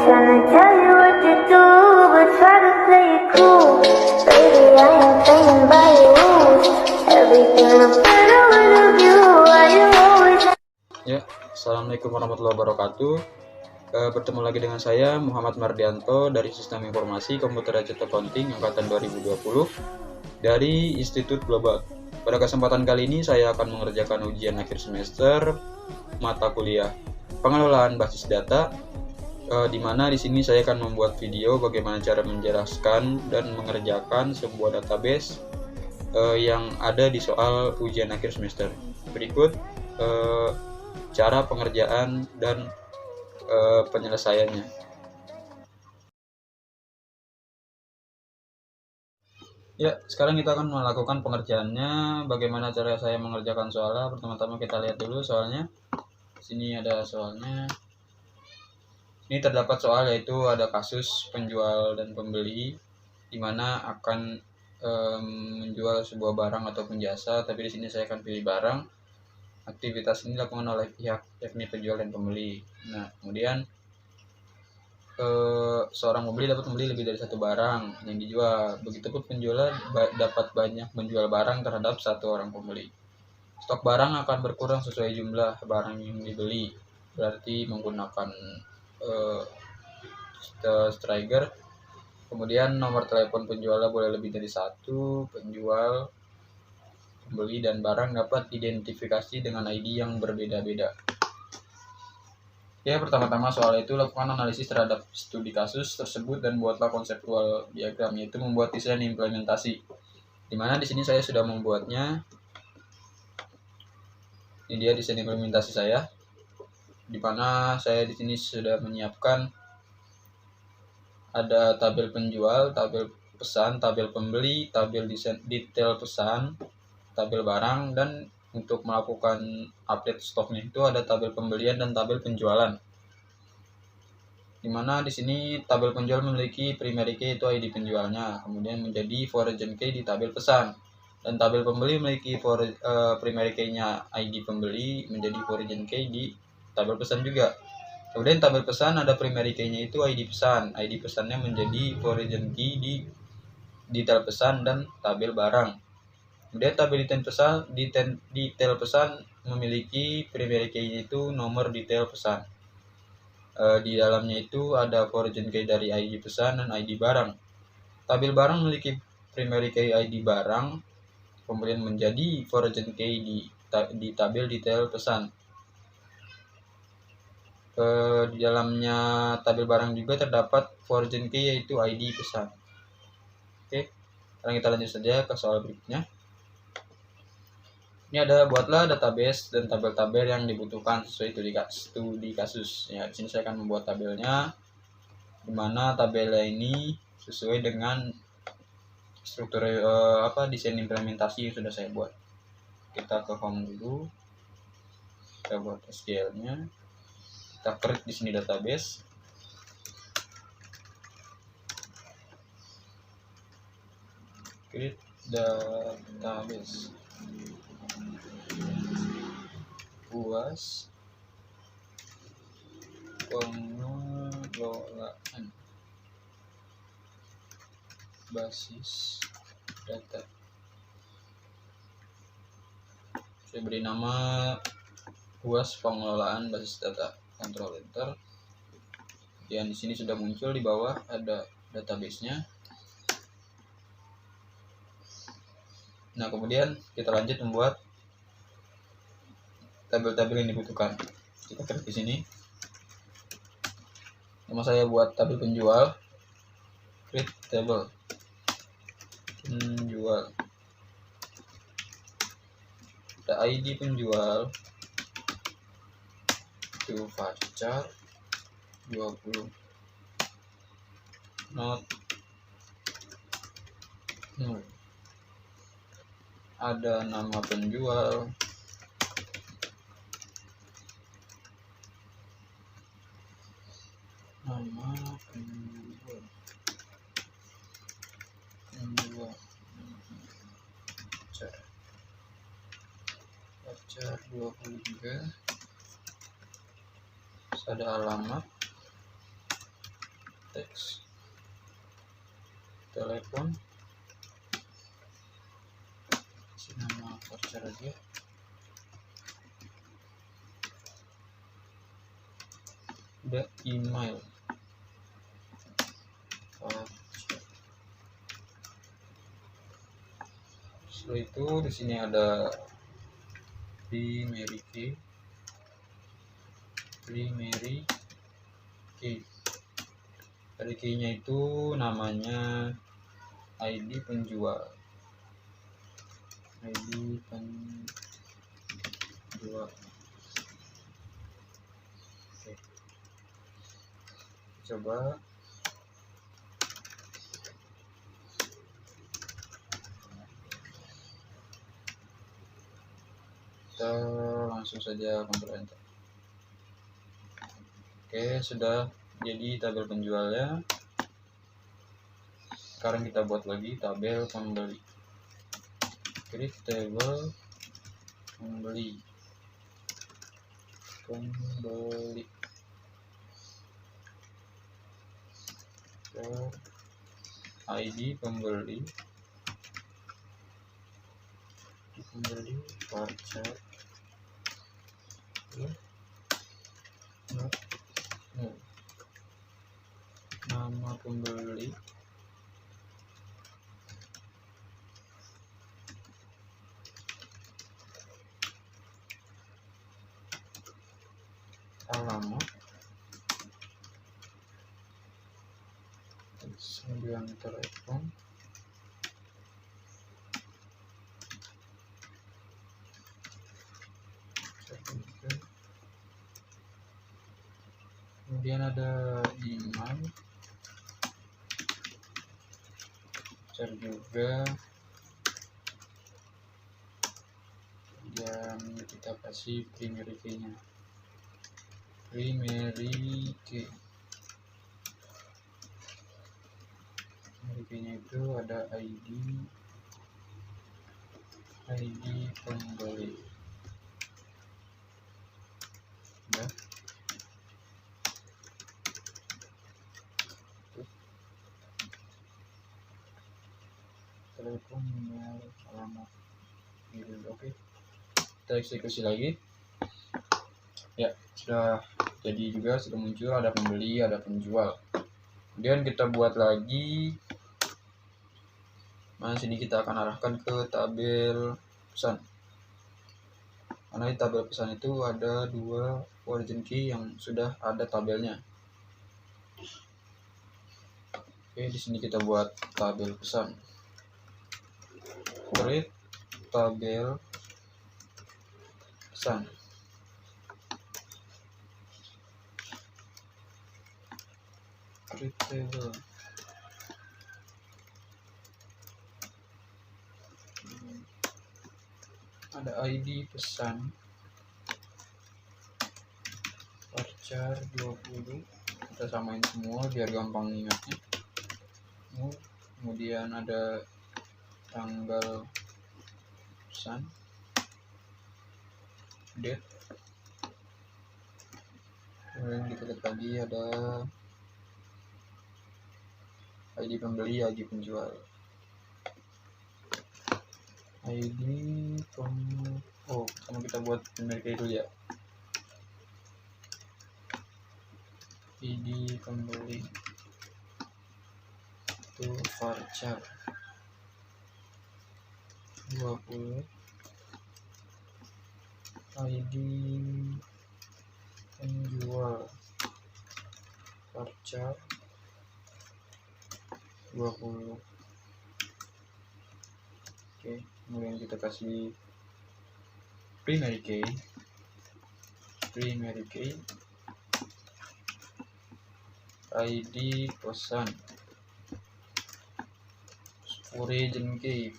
tryna tell you what to do, but try to play it cool. Baby, I ain't playing by your rules. Everything looks better with a view. Why you always... Ya, assalamualaikum warahmatullahi wabarakatuh. Bertemu lagi dengan saya Muhammad Mardianto dari Sistem Informasi Komputer Budget Accounting angkatan 2020 dari Institut Global. Pada kesempatan kali ini saya akan mengerjakan ujian akhir semester mata kuliah pengelolaan basis data, di mana di sini saya akan membuat video bagaimana cara menjelaskan dan mengerjakan sebuah database yang ada di soal ujian akhir semester. Berikut cara pengerjaan dan penyelesaiannya. Ya, sekarang kita akan melakukan pengerjaannya. Bagaimana cara saya mengerjakan soalnya? Pertama-tama kita lihat dulu soalnya. Sini ada soalnya. Ini terdapat soal, yaitu ada kasus penjual dan pembeli, di mana akan menjual sebuah barang ataupun jasa. Tapi di sini saya akan pilih barang. Aktivitas ini dilakukan oleh pihak, yakni penjual dan pembeli. Nah, kemudian seorang pembeli dapat membeli lebih dari satu barang yang dijual. Begitupun penjual dapat banyak menjual barang terhadap satu orang pembeli. Stok barang akan berkurang sesuai jumlah barang yang dibeli. Berarti menggunakan striker. Kemudian nomor telepon penjualnya boleh lebih dari satu. Penjual, pembeli, dan barang dapat identifikasi dengan ID yang berbeda-beda. Ya, pertama-tama soal itu lakukan analisis terhadap studi kasus tersebut dan buatlah konseptual diagram, yaitu membuat desain implementasi. Dimana di sini saya sudah membuatnya. Ini dia desain implementasi saya. Di mana saya di sini sudah menyiapkan ada tabel penjual, tabel pesan, tabel pembeli, tabel detail pesan, tabel barang, dan untuk melakukan update stoknya itu ada tabel pembelian dan tabel penjualan. Dimana di sini tabel penjual memiliki primary key, itu ID penjualnya, kemudian menjadi foreign key di tabel pesan, dan tabel pembeli memiliki primary key-nya ID pembeli menjadi foreign key di tabel pesan juga. Kemudian tabel pesan ada primary key-nya itu ID pesan, ID pesannya menjadi foreign key di detail pesan dan tabel barang. Kemudian tabel detail pesan memiliki primary key-nya itu nomor detail pesan. Di dalamnya itu ada foreign key dari ID pesan dan ID barang. Tabel barang memiliki primary key ID barang, kemudian menjadi foreign key di tabel detail pesan. Di dalamnya tabel barang juga terdapat foreign key, yaitu ID pesan. Oke, sekarang kita lanjut saja ke soal berikutnya. Ini ada buatlah database dan tabel-tabel yang dibutuhkan sesuai studi kasus. Ya, di sini saya akan membuat tabelnya, di mana tabelnya ini sesuai dengan struktur desain implementasi yang sudah saya buat. Kita ke home dulu. Kita buat SQL-nya. Kita create di sini database. Create database. UAS pengelolaan basis data. Saya beri nama UAS pengelolaan basis data. Ctrl Enter. Dan di sini sudah muncul, di bawah ada database-nya. Nah, kemudian kita lanjut membuat tabel-tabel yang dibutuhkan. Kita klik di sini. Nama saya buat tabel penjual. Create table penjual. Ada ID penjual itu varchar 20. Not null. Ada nama penjual, varchar 23. Ada alamat, teks telepon, isi nama voucher aja, udah email voucher. Setelah itu di sini ada primary key. Dari key-nya itu namanya ID penjual. Oke. Coba kita langsung saja Ctrl Enter. Oke, sudah jadi tabel penjualnya. Sekarang kita buat lagi tabel pembeli. Create table pembeli. ID pembeli voucher nama pembeli alamat 9 telepon kemudian ada email share juga, dan kita kasih primary key-nya. Primary key-nya itu ada ID pembeli. Ya. Telepon, email, alamat, email. Oke, kita eksekusi lagi. Ya, sudah jadi juga, sudah muncul, ada pembeli, ada penjual. Kemudian kita buat lagi. Nah, sini kita akan arahkan ke tabel pesan. Karena di tabel pesan itu ada 2 origin key yang sudah ada tabelnya. Oke, di sini kita buat tabel pesan. Create tabel pesan. Create table. Ada ID pesan voucher 20. Kita samain semua biar gampang ingatnya. Kemudian ada tanggal pesan, date. Kemudian kita lihat lagi ada ID pembeli, ID penjual. Sama kita buat primary key dulu ya. ID pembeli itu voucher 20. ID penjual voucher 20. Oke, kemudian kita kasih primary key ID pesan, origin key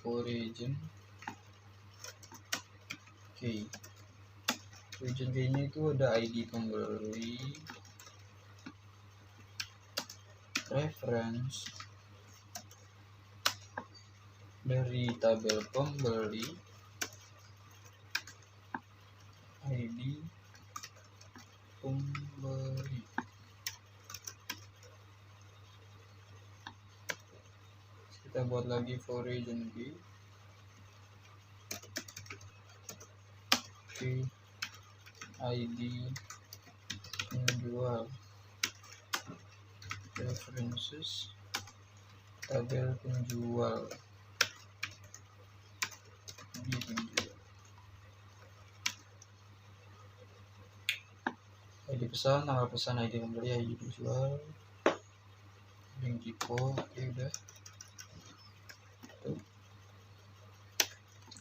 nya itu ada ID pembeli, reference dari tabel pembeli, ID pembeli. kita buat lagi for region key. ID penjual, preferences, tabel penjual, di penjual, ID pesan, tanggal pesan, ID pembeli, ID penjual, link Jiko. Oke, udah tuh,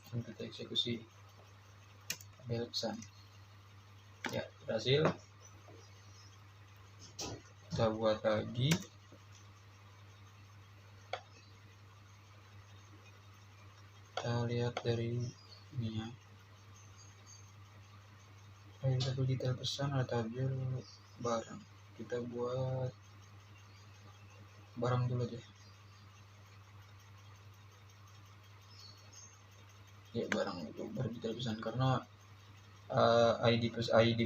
langsung kita eksekusi tabel pesan. Ya, berhasil. Kita buat lagi. Kita lihat dari ini ya. Tabel detail pesan, ada tabel barang. Kita buat barang dulu aja. Ya, barang itu baru detail pesan, karena ID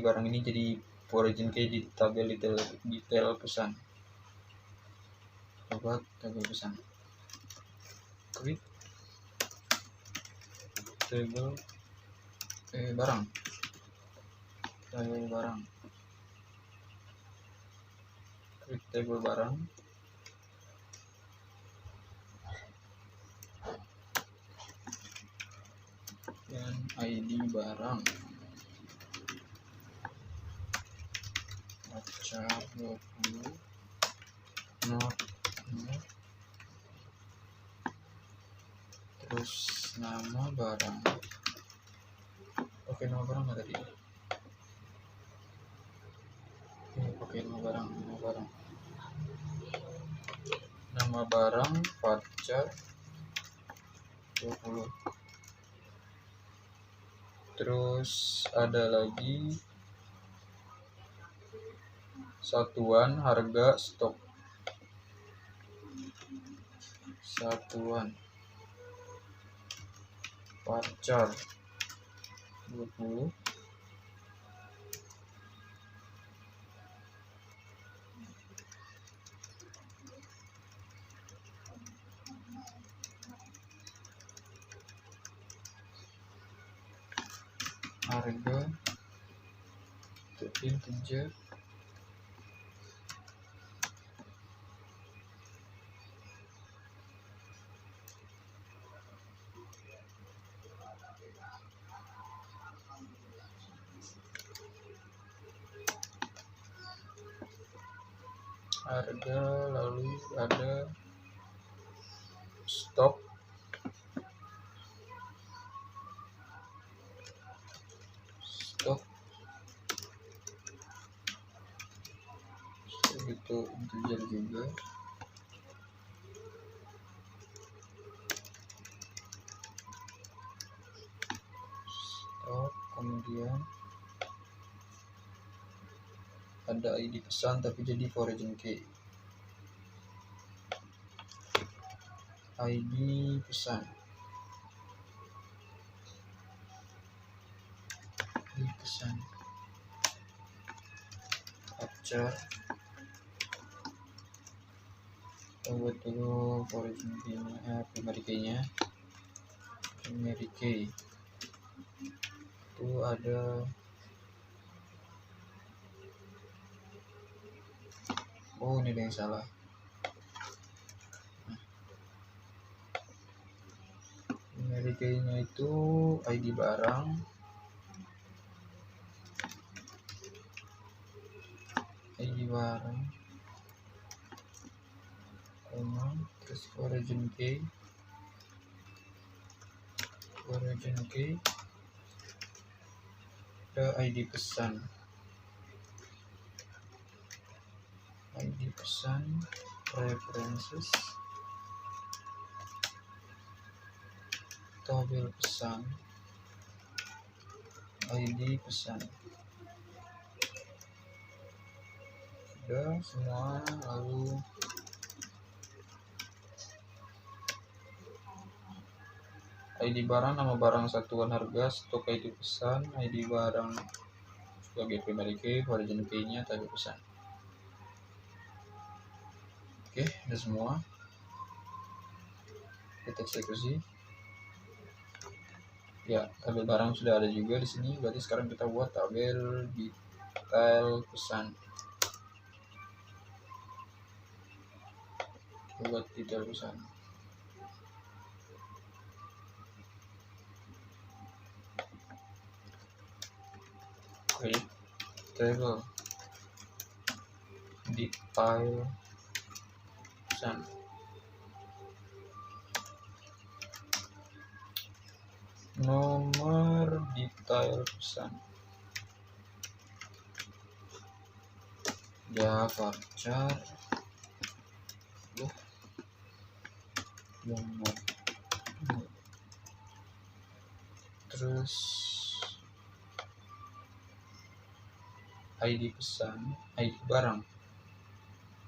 barang ini jadi origin key di tabel detail pesan. Coba tabel pesan, klik tabel barang, tabel barang, klik tabel barang, dan ID barang baca 20 not, terus nama barang. Oke, nama barang nggak tadi? Oke, nama barang baca 20. Terus ada lagi satuan harga stok, satuan varchar 20. Harga integer, harga, lalu ada stok, itu integer juga. Stok, kemudian ada ID pesan tapi jadi origin key. ID pesan, capture, kita buat dulu origin key-nya, primary key-nya. Primary key itu ada, oh ini ada yang salah. Primary key-nya itu ID barang, terus origin key, ada ID pesan, preferences, tabel pesan, ID pesan. Sudah semua. Lalu ID barang, nama barang, satuan harga, stok, ID pesan, ID barang sebagai primary key, origin key-nya, tabel pesan. Oke, udah semua. kita eksekusi. Ya, tabel barang sudah ada juga di sini. Berarti sekarang kita buat tabel detail pesan. Buat detail pesan. Create table detail pesan. Nomor detail pesan. Ya, varchar nomor, terus ID pesan, ID barang.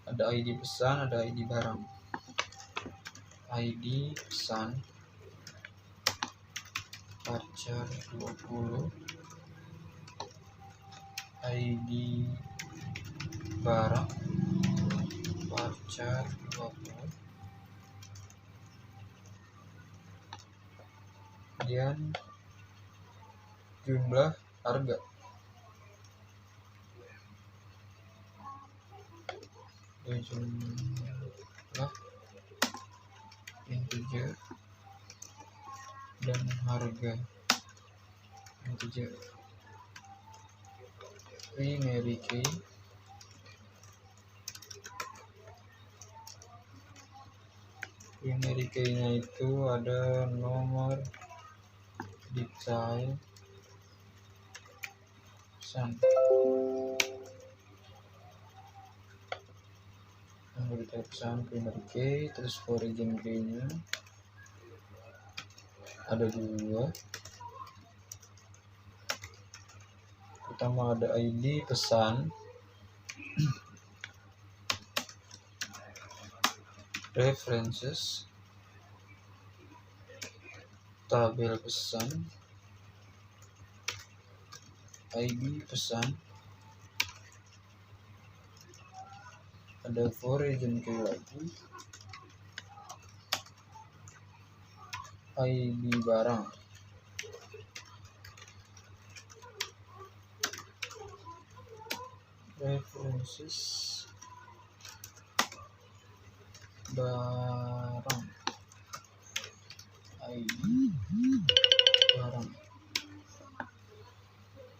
Ada ID pesan, ada ID barang. ID pesan varchar 20, ID barang varchar 20. Kemudian jumlah harga. Jumlah integer dan harga integer. Primary key nya itu ada nomor detail pesan. Nomor detail pesan primary key, terus origin key nya ada 2. Pertama ada ID pesan, references, tabel pesan, ID pesan, ada origin key lagi, ID barang, references, barang, ID barang.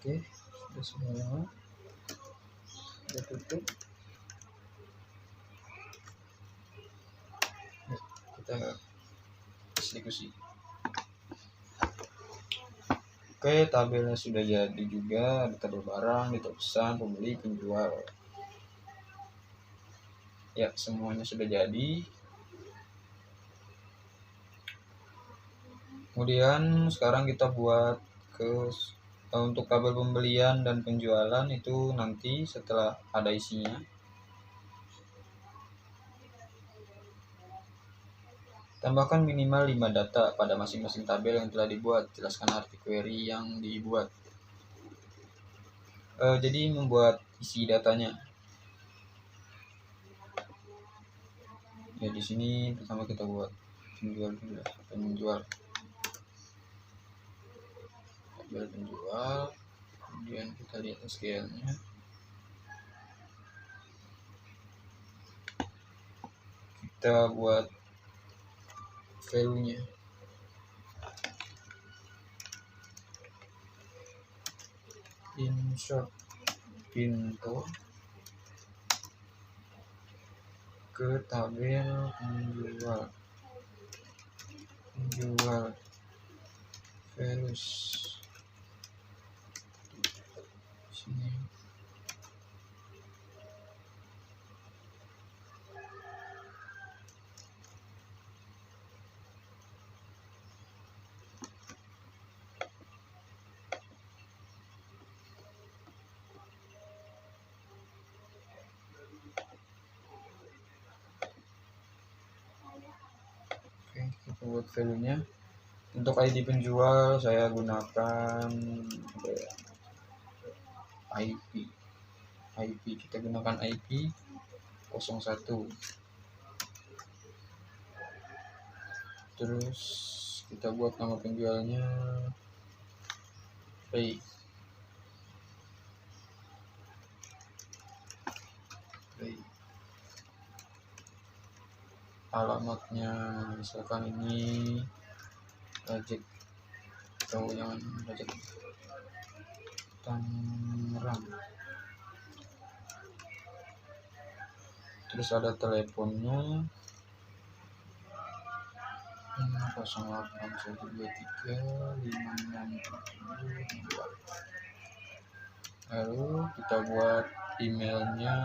Oke, sudah semua. Kita tutup. Ya, kita eksekusi. Oke, tabelnya sudah jadi juga. Ada tabel barang, detail pesan, pembeli, penjual. Ya, semuanya sudah jadi. Kemudian sekarang kita buat untuk tabel pembelian dan penjualan itu nanti setelah ada isinya. Tambahkan minimal 5 data pada masing-masing tabel yang telah dibuat. Jelaskan arti query yang dibuat. Jadi membuat isi datanya. Ya, di sini pertama kita buat penjual dulu. Tabel penjual. Kemudian kita lihat SQL-nya. Kita buat value-nya. Insert info ke tabel penjual values sini. Oke, kita buat value-nya. Untuk ID penjual saya gunakan IP. Kita gunakan IP 01. Terus kita buat nama penjualnya Ray. Alamatnya misalkan ini Rajek atau jangan Rajek, Tangerang. Terus ada teleponnya 0812356724. Lalu kita buat emailnya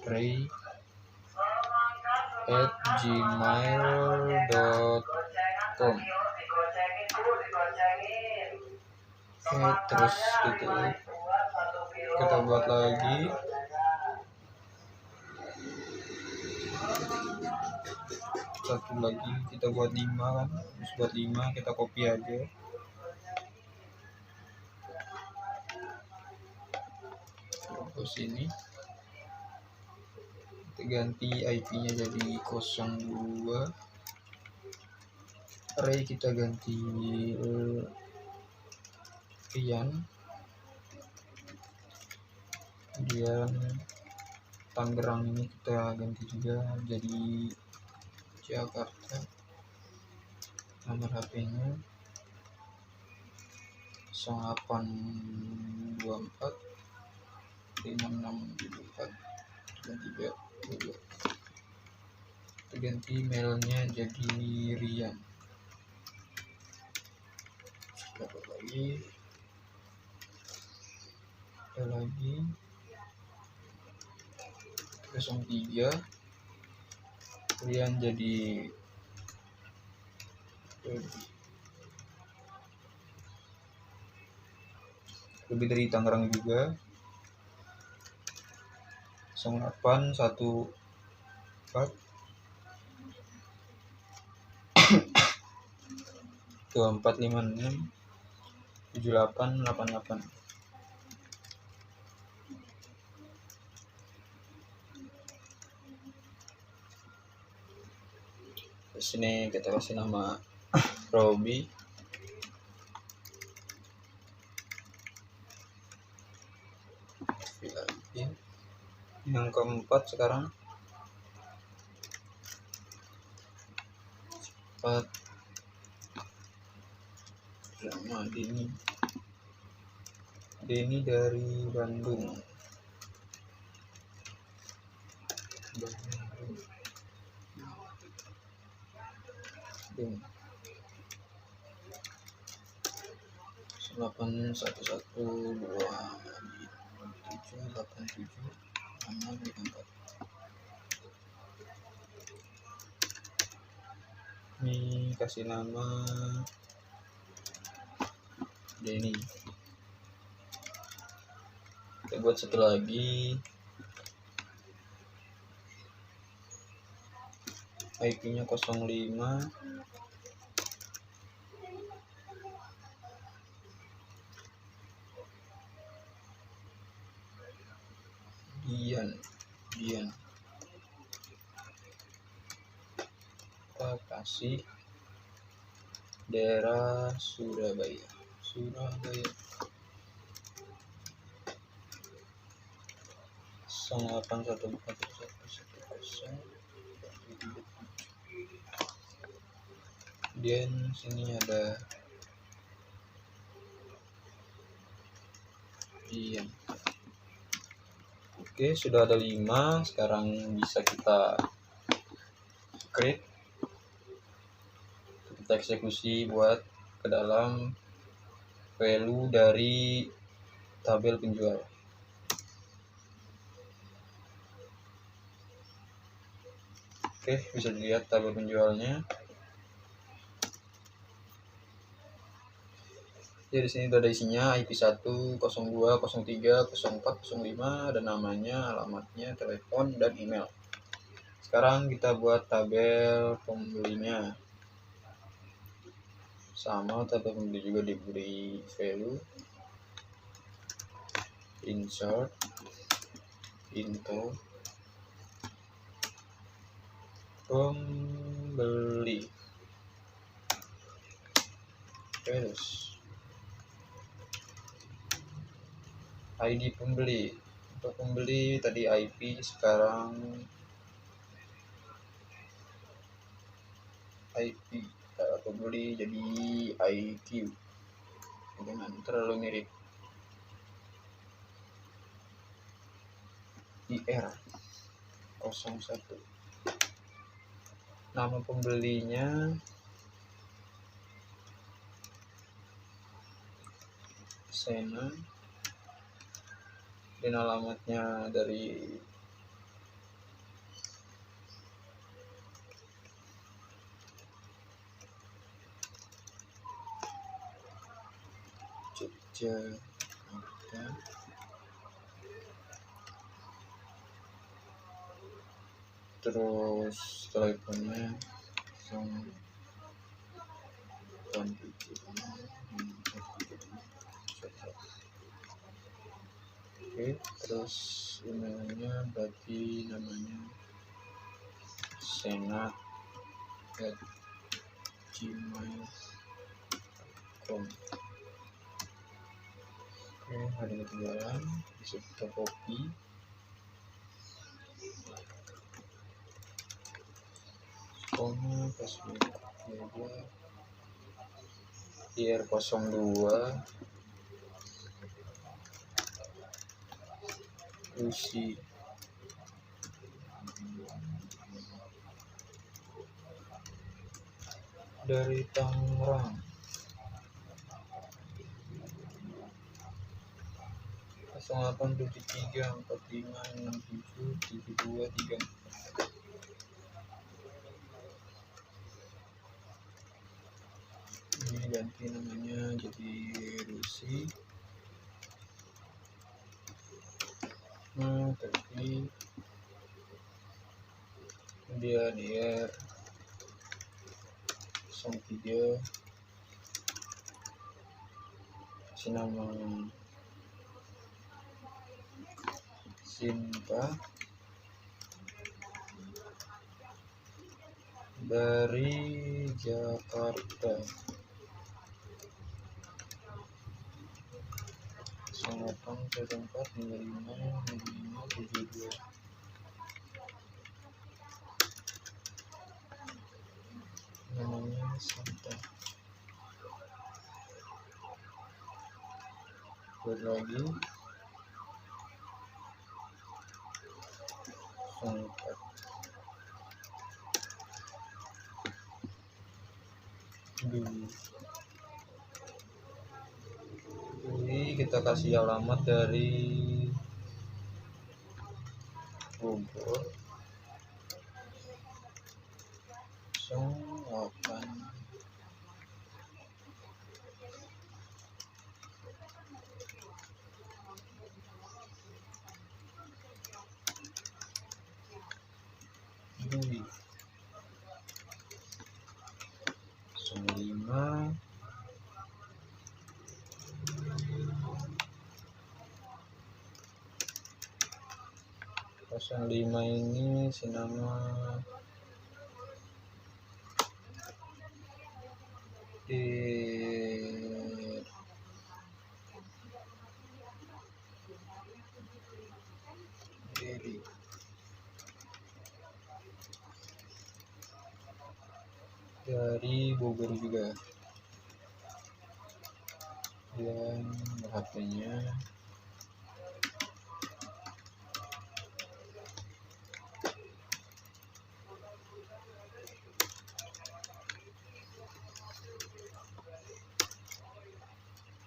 ray@gmail.com. Terus kita buat lagi satu lagi, kita buat 5 kan, terus buat 5 kita copy aja. Terus ini kita ganti IP-nya jadi 02. Ray kita ganti Rian. Kemudian Tangerang ini kita ganti juga jadi Jakarta. Nomor HP-nya 0824 5674 3322. Kita ganti mailnya jadi Rian. Dapat lagi, ada lagi 03 Rian jadi lebih dari Tangerang juga 0814 2456 7888. Di sini kita kasih nama Robi. Yang keempat sekarang 4 sama Denny dari Bandung. Delapan 11128787 ini kasih nama Denny. Kita buat satu lagi, IP-nya 05 Dian. Kita kasih daerah Surabaya. 081410. Kemudian sini ada Dian. Oke, sudah ada 5. Sekarang bisa kita create, kita eksekusi buat ke dalam value dari tabel penjual. Oke, bisa dilihat tabel penjualnya. Jadi di sini ada isinya IP 1, 02, 03, 04, 05, ada namanya, alamatnya, telepon, dan email. Sekarang kita buat tabel pembelinya. Sama tabel pembeli juga diberi value, insert, info, pembeli. Terus ID pembeli. Untuk pembeli tadi IP, sekarang IP pembeli jadi IQ. Jangan terlalu mirip. IR 01. Nama pembelinya Sena, dan alamatnya dari Jogjakarta. Terus teleponnya 087. Oke, terus emailnya berarti namanya senat@gmail.com. Oke, hari ketinggalan, bisa kita copy. Koma password IR02 Lucy. Dari Tangerang. 087345677234. Ini ganti namanya jadi Rusi. Tapi kemudian IR 03, si nama Sinta dari Jakarta. 0814555572. Namanya Sinta. Lagi 04. Jadi kita kasih alamat dari Bogor 08. Dui 05 05 ini senama Eri. Dari Bogor juga. Dan HP-nya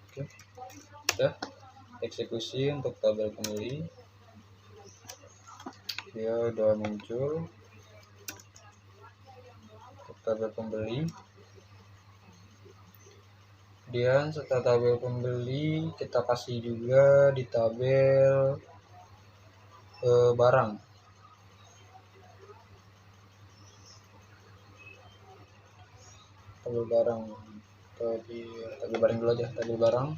oke. Udah eksekusi untuk tabel pembeli, dia udah muncul untuk tabel pembeli. Kemudian setelah tabel pembeli, kita kasih juga di tabel barang. Tabel barang tabel barang dulu aja. Tabel barang,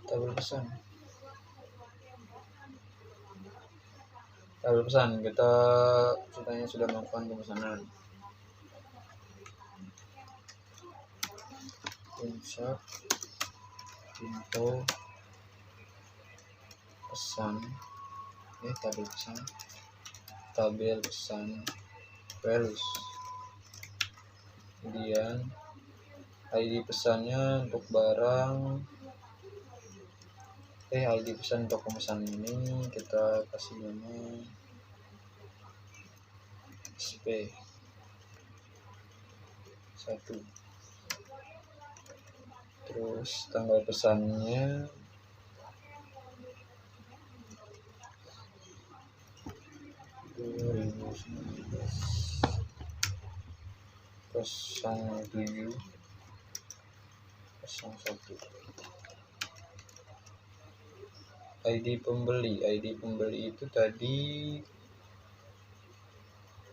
tabel pesan. tabel pesan, kita ceritanya sudah melakukan pemesanan. Insert info pesan, tabel pesan values, kemudian ID pesannya untuk barang, ID pesan untuk pemesan ini kita kasih nama SP1. Terus tanggal pesannya (2019) 0701. ID pembeli itu tadi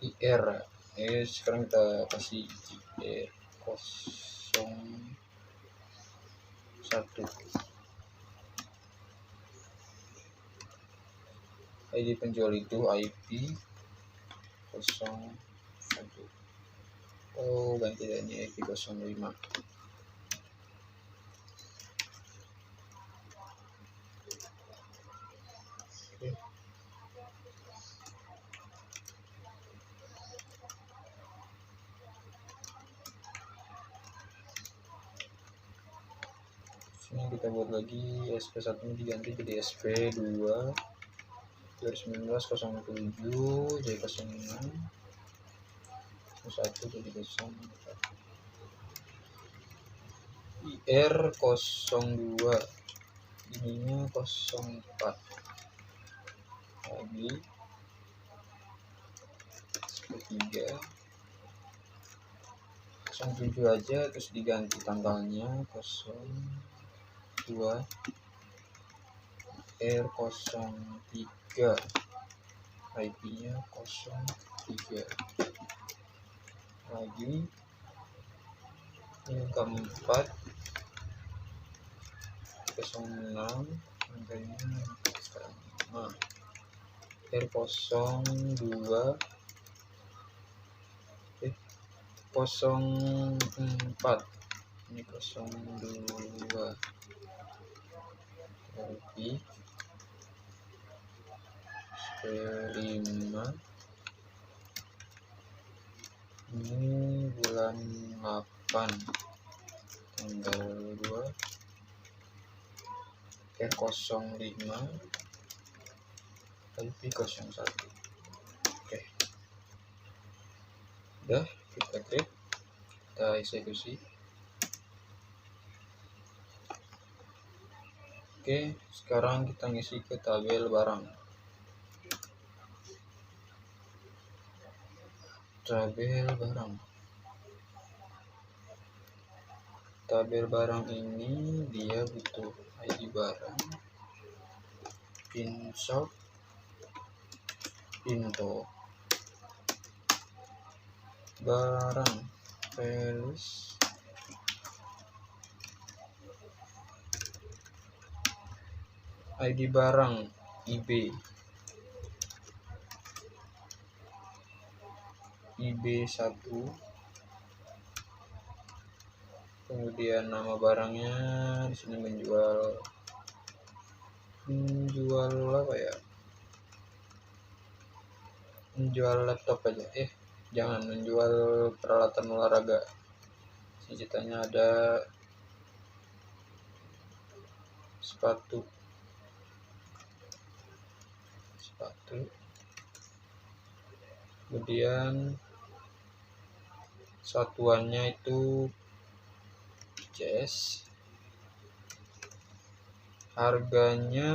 IR. Sekarang kita kasih IR 01. ID penjual itu IP 01. Ganti ini IP 05. Sini kita buat lagi SP1 ini diganti jadi SP2 2019-07 jadi 06 1 jadi 04. IR 02 ininya 04 lagi SP3 07 aja, terus diganti tanggalnya 02 R03 IP nya 03 lagi yang keempat 06 angkanya sekarang R02 04 ini 02 lagi SP5 ini bulan 8 tanggal 2 R05 IP01. Oke, udah kita klik, kita eksekusi. Oke, sekarang kita ngisi ke tabel barang. Tabel barang ini dia butuh ID barang, insert info barang values, ID barang IB1, kemudian nama barangnya di sini menjual apa ya, menjual laptop aja, jangan menjual peralatan olahraga. Ceritanya ada sepatu, kemudian satuannya itu CS, harganya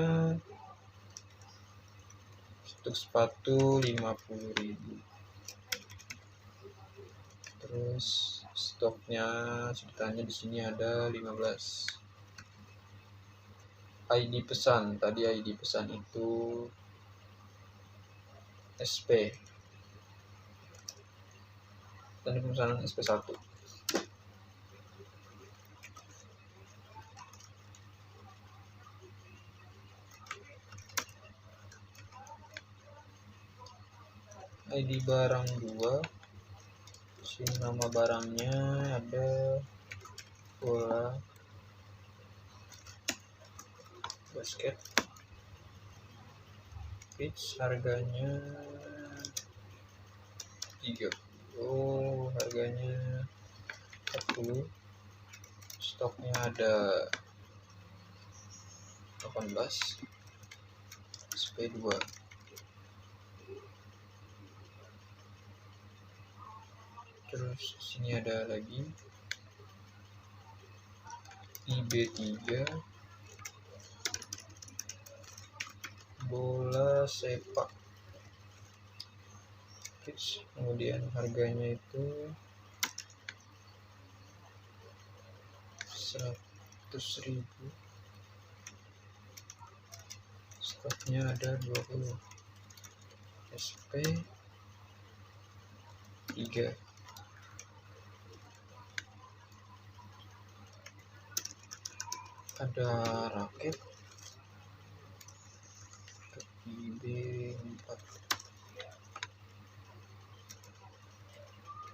untuk sepatu 50.000, terus stoknya ceritanya di sini ada 15. ID pesan, tadi ID pesan itu SP dan pemesanan SP1. ID barang 2, sini nama barangnya ada bola basket pitch, harganya 3. Harganya 40. Stoknya ada 18. SP2. Terus sini ada lagi IB3, bola sepak pitch, kemudian harganya itu 100.000. Stoknya ada 20. SP3. Ada raket IB4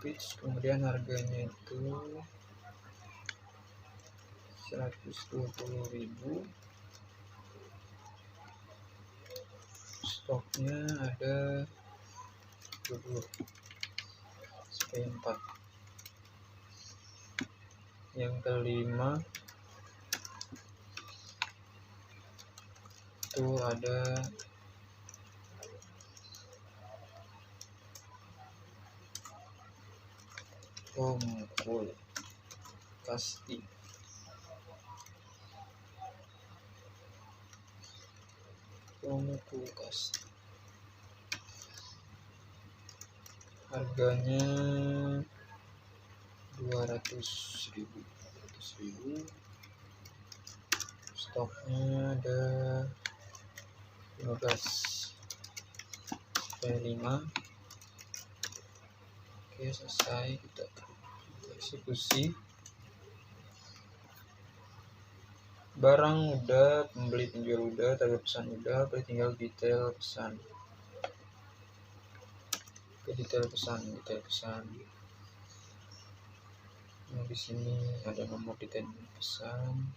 pitch, kemudian harganya itu 120.000. Stoknya ada 20. SP4. Yang kelima itu ada Tomkul Kasti. Harganya 200.000. Stoknya ada 15. SP5. Oke, selesai, kita eksekusi. Barang udah, pembeli penjual udah, tanda pesan udah, tinggal detail pesan. Oke, detail pesan. Nah, di sini ada nomor detail pesan.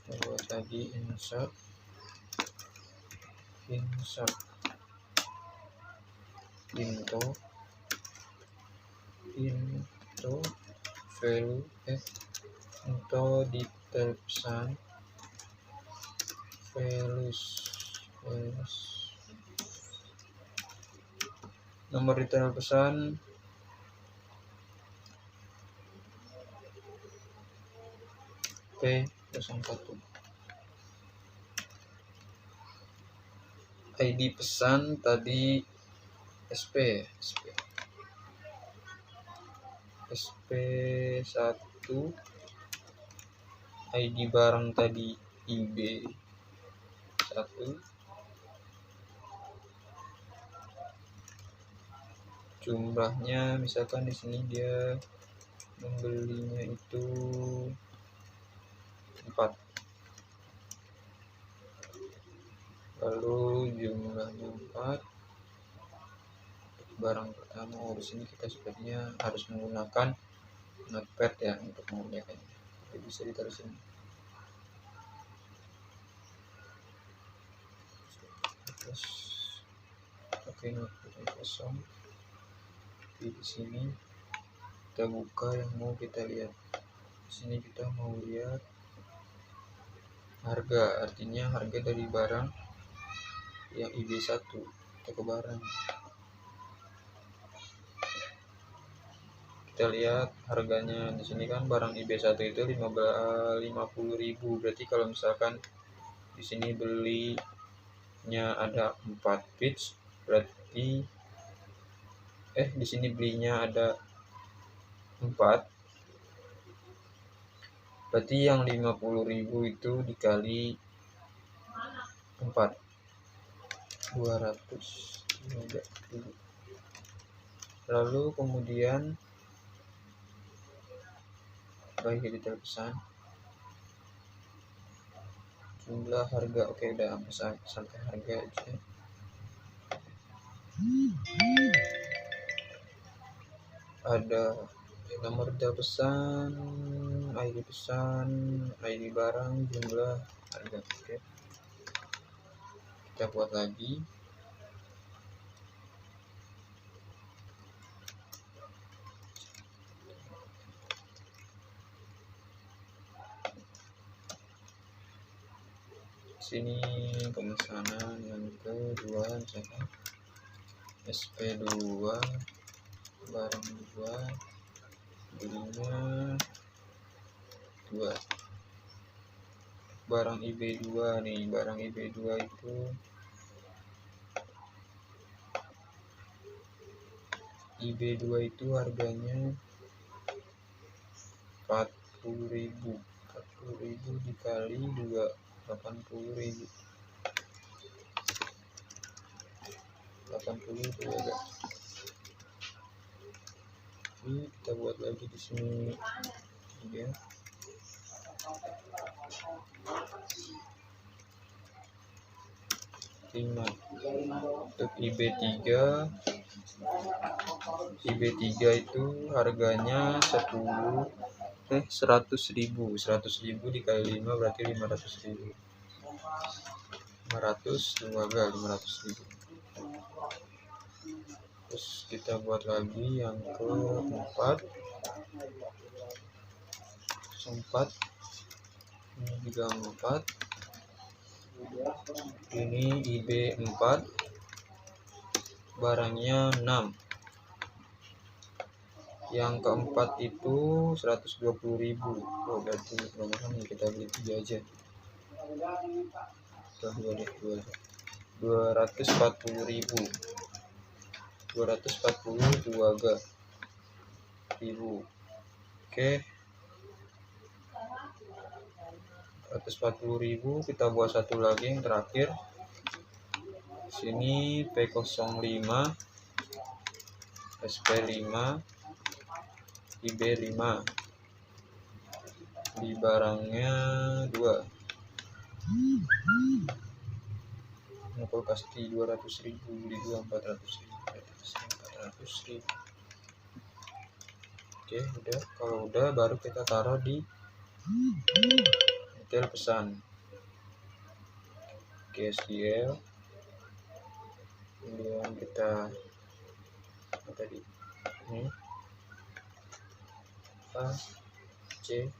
Kita buat lagi insert info value info detail pesan values nomor detail pesan P01. ID pesan tadi SP1. ID barang tadi IB1. Jumlahnya misalkan di sini dia membelinya itu 4. Lalu jumlahnya 4. Barang pertama, di sini kita sepertinya harus menggunakan notepad ya untuk mengerjakannya. Jadi bisa ditaruh sini. Terus pakai notepad kosong. Di sini kita buka yang mau kita lihat. Di sini kita mau lihat harga, artinya harga dari barang yang IB1. Kita ke barang, kita lihat harganya. Di sini kan barang IB1 itu 50.000. Berarti kalau misalkan di sini belinya ada 4 pitch, berarti di sini belinya ada 4, berarti yang 50.000 itu dikali 4, 200. Lalu kemudian bagi detail pesan, jumlah harga. Oke, udah sampai harga aja. ada nomor detail pesan, ID pesan, ID barang, jumlah, harga. Oke, kita buat lagi. Sini pemesanan yang kedua, misalkan SP2, barang 2, belinya 2. Barang IB2 nih, barang IB2 itu harganya 40.000. 40.000 dikali 2, 80.000. 80 itu agak. Ini kita buat lagi di sini ya. Untuk IB3 itu harganya 100.000. 100.000 dikali 5 berarti 500.000. 500 500.000. Terus kita buat lagi yang keempat. Ini juga 4. Ini IB4, barangnya 6. Yang keempat itu 120.000. Oh, berarti berapa nih, kita beli 3 aja. 240.000. 242.000. Oke. 140.000, kita buat satu lagi yang terakhir. Sini P05, SP5, IB5. Di barangnya 2. Kulkas di 200.000, di 400.000. Oke, udah. Kalau udah baru kita taruh di detail pesan. SDL. Kemudian kita tadi ini A C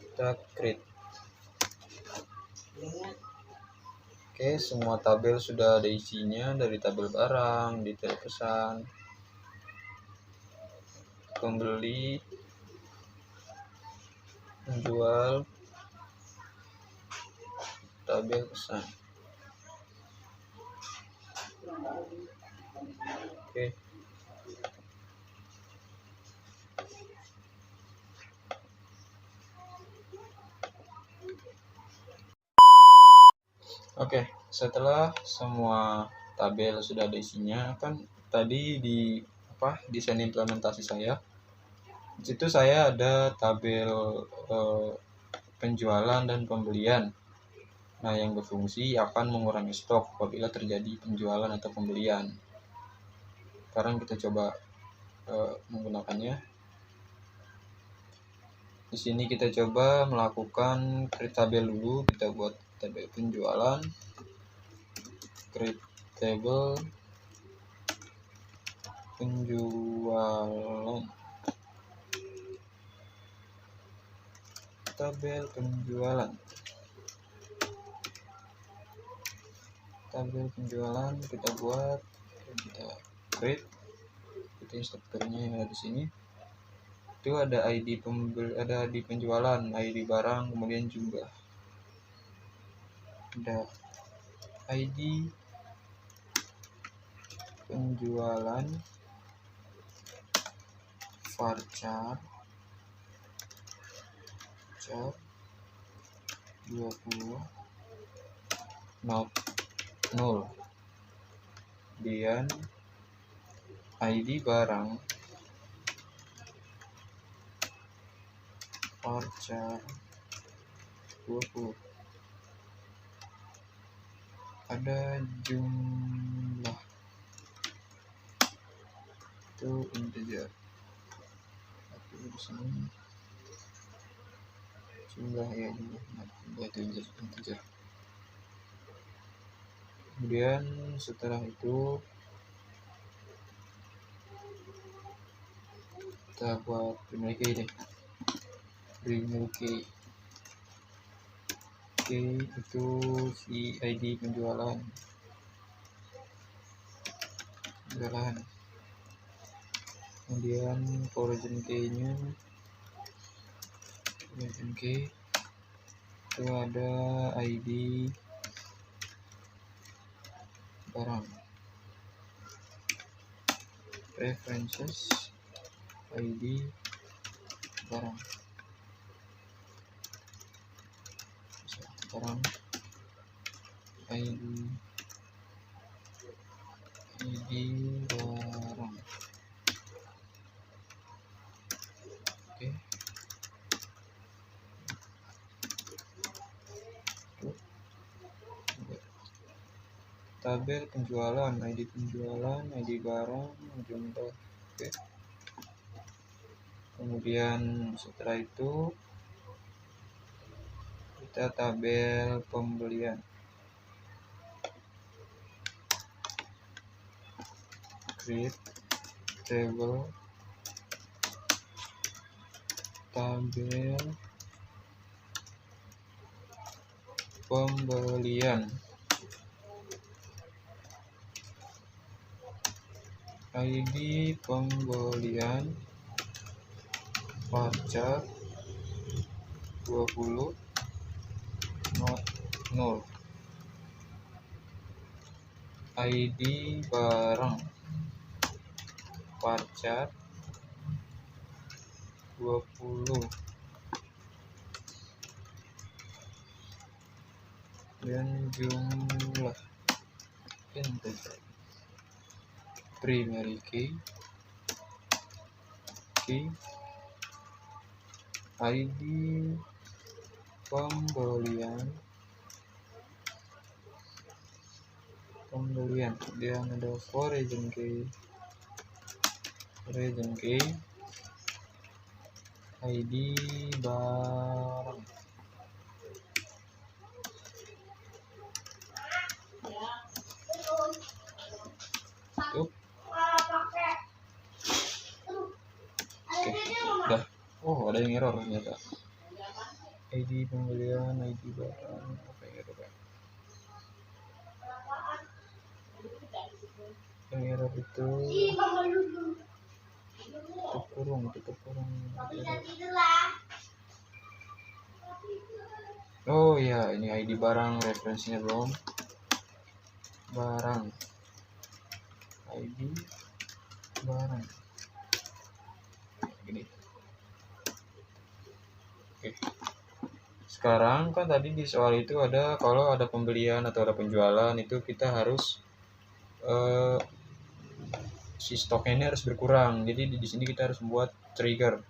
kita create. Oke, semua tabel sudah ada isinya, dari tabel barang, detail pesan, pembeli, penjual, tabel pesan. Oke. Oke, setelah semua tabel sudah ada isinya, kan tadi di desain implementasi saya, di situ saya ada tabel penjualan dan pembelian. Nah, yang berfungsi akan mengurangi stok apabila terjadi penjualan atau pembelian. Sekarang kita coba menggunakannya. Di sini kita coba melakukan create tabel dulu. Kita buat tabel penjualan, create table penjualan, tabel penjualan, kita buat, kita create, kita instrukturnya yang ada di sini. Itu ada ID pembeli, ada di penjualan, ID barang, kemudian jumlah. Ada ID penjualan, varchar 20 0, kemudian ID barang, varchar 20, ada jumlah itu integer, tapi di sini jumlah itu integer. Kemudian setelah itu kita buat primary key deh. Primary key itu si ID penjualan. Kemudian origin key-nya itu ada ID barang, preferences ID barang, ID barang. Oke. Tabel penjualan, ID penjualan, ID barang, jumlah. Oke. Kemudian setelah itu kita tabel pembelian. Create table tabel pembelian. ID pembelian varchar 20 not null. ID barang varchar 20 dan jumlah integer. Primary key ID pembelian dia ada origin key ID barang. Tuh. Oke, udah. Oh, ada yang error ternyata. ID pembelian, ID barang, apa yang error ya? Yang error itu tutup kurung. Oh ya, ini ID barang, referensinya belum. Barang, ID barang. Gini. Oke. Sekarang kan tadi di soal itu ada kalau ada pembelian atau ada penjualan itu kita harus si stoknya ini harus berkurang. Jadi di sini kita harus membuat trigger.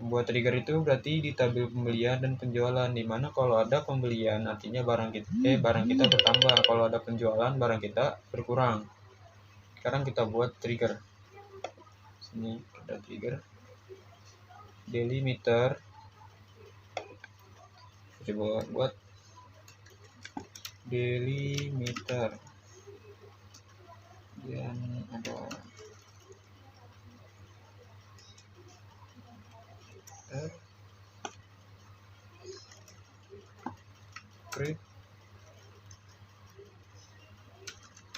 Membuat trigger itu berarti di tabel pembelian dan penjualan, dimana kalau ada pembelian artinya barang kita bertambah, kalau ada penjualan barang kita berkurang. Sekarang kita buat trigger. Sini ada trigger delimiter. Coba buat delimiter dan ada create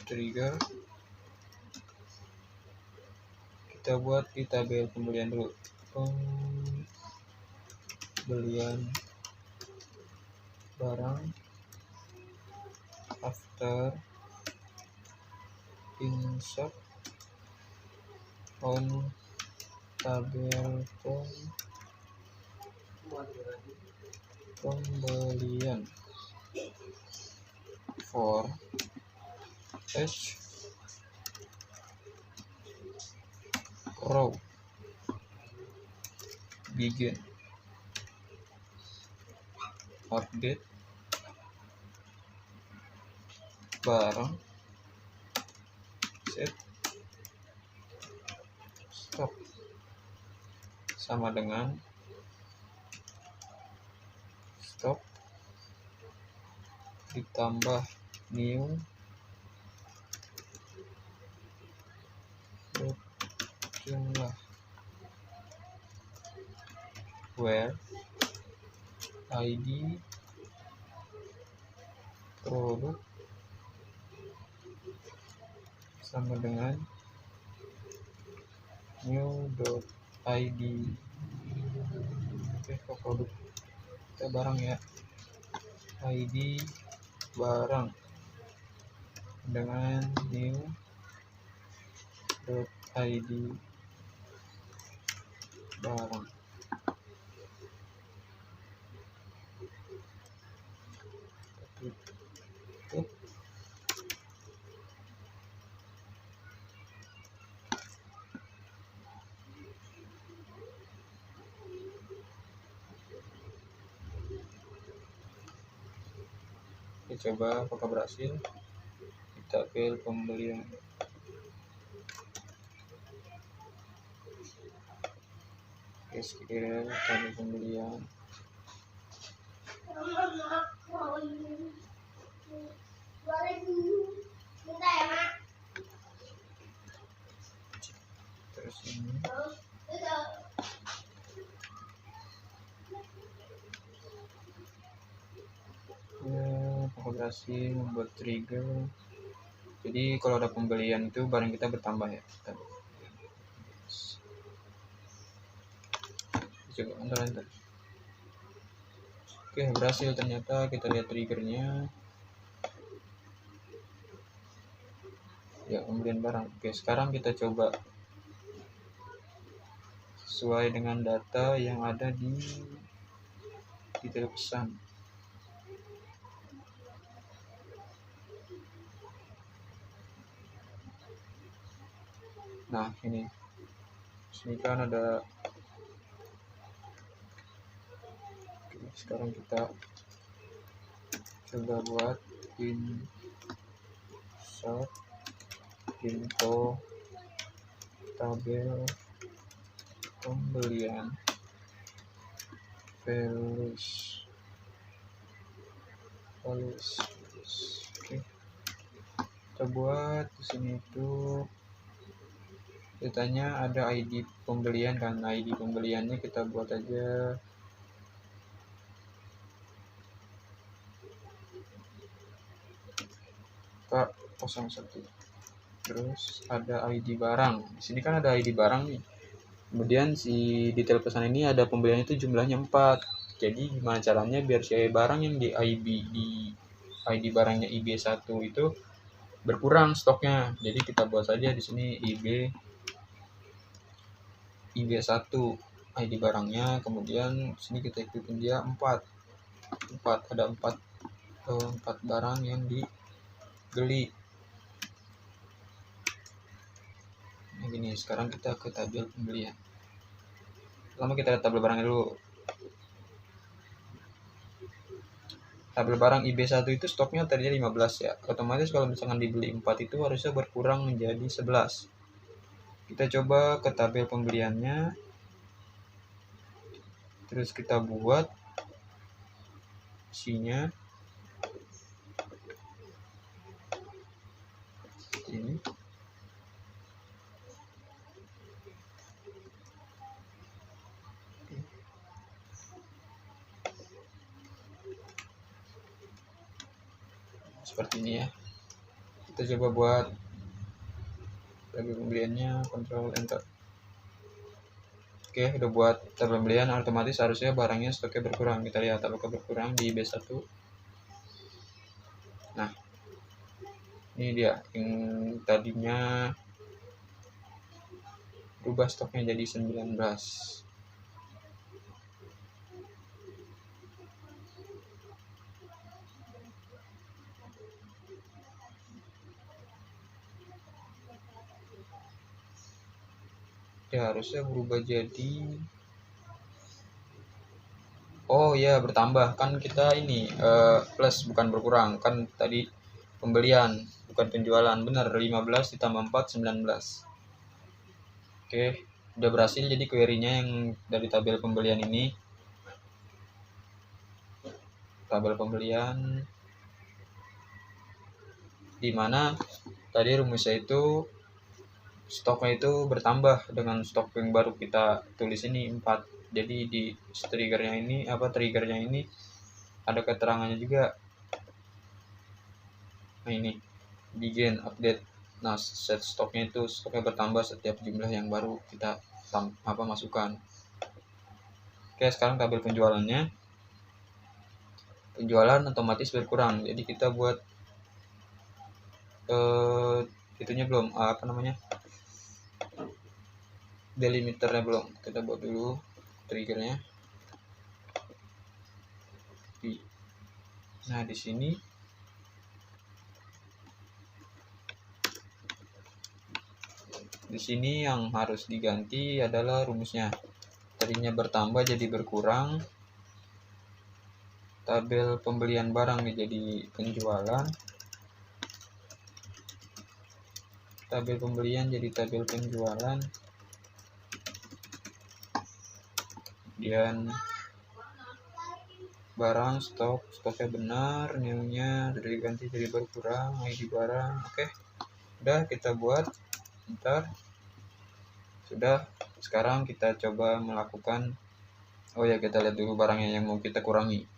trigger. Kita buat di tabel pembelian dulu, pembelian barang after insert on tabel pembelian for each row begin update barang set stop sama dengan stop ditambah new jumlah where ID produk sama dengan new.id. Oke, ke produk kita barang ya, ID barang dengan new.id barang. Tutup. Kita coba apakah berhasil. Kita pilih pembelian. Oke, sekitar tadi pembelian. Terus ini apakah berhasil membuat trigger. Jadi kalau ada pembelian itu barang kita bertambah ya. Coba enter. Oke, berhasil ternyata. Kita lihat triggernya ya, pembelian barang. Oke, sekarang kita coba sesuai dengan data yang ada di detail pesan. Nah, ini sini kan ada. Oke, sekarang kita coba buat insert info tabel pembelian values. Oke, kita buat di sini itu datanya ada ID pembelian kan. ID pembeliannya kita buat aja Pak 01. Terus ada ID barang. Di sini kan ada ID barang nih. Kemudian si detail pesan ini ada pembelian itu jumlahnya 4. Jadi gimana caranya biar si barang yang di ID barangnya IB1 itu berkurang stoknya. Jadi kita buat saja di sini IB1 ID barangnya, kemudian sini kita ikutin dia 4. Ada 4 barang yang dibeli. Nah, gini, sekarang kita ke tabel pembelian. Pertama kita lihat tabel barangnya dulu. Tabel barang IB1 itu stoknya tadinya 15 ya. Otomatis kalau misalkan dibeli 4 itu harusnya berkurang menjadi 11. Kita coba ke tabel pembeliannya. Terus kita buat isinya ini. Seperti ini ya. Kita coba buat tabel pembeliannya, Ctrl Enter. Oke, udah buat tabel pembelian, otomatis harusnya barangnya stoknya berkurang. Kita lihat apakah berkurang di B1. Nah, ini dia yang tadinya berubah stoknya jadi 19. Ya, harusnya berubah jadi, oh ya, bertambah kan. Kita ini plus bukan berkurang kan. Tadi pembelian, bukan penjualan. Benar, 15 ditambah 4 19. Oke, udah berhasil jadi query-nya yang dari tabel pembelian ini. Tabel pembelian di mana tadi rumusnya itu stoknya itu bertambah dengan stok yang baru kita tulis ini 4. Jadi di triggernya ini ada keterangannya juga. Nah ini begin update. Nah set stoknya bertambah setiap jumlah yang baru kita masukkan. Oke, sekarang tabel penjualannya. Penjualan otomatis berkurang. Jadi kita buat itunya belum delimiternya belum. Kita buat dulu triggernya. Nah di sini yang harus diganti adalah rumusnya. Tadinya bertambah jadi berkurang. Tabel pembelian barang menjadi penjualan. Tabel pembelian jadi tabel penjualan. Kemudian barang stoknya benar, new-nya sudah diganti jadi berkurang, ID barang. Oke. Udah kita buat. Bentar. Sudah. Sekarang kita coba melakukan kita lihat dulu barangnya yang mau kita kurangi.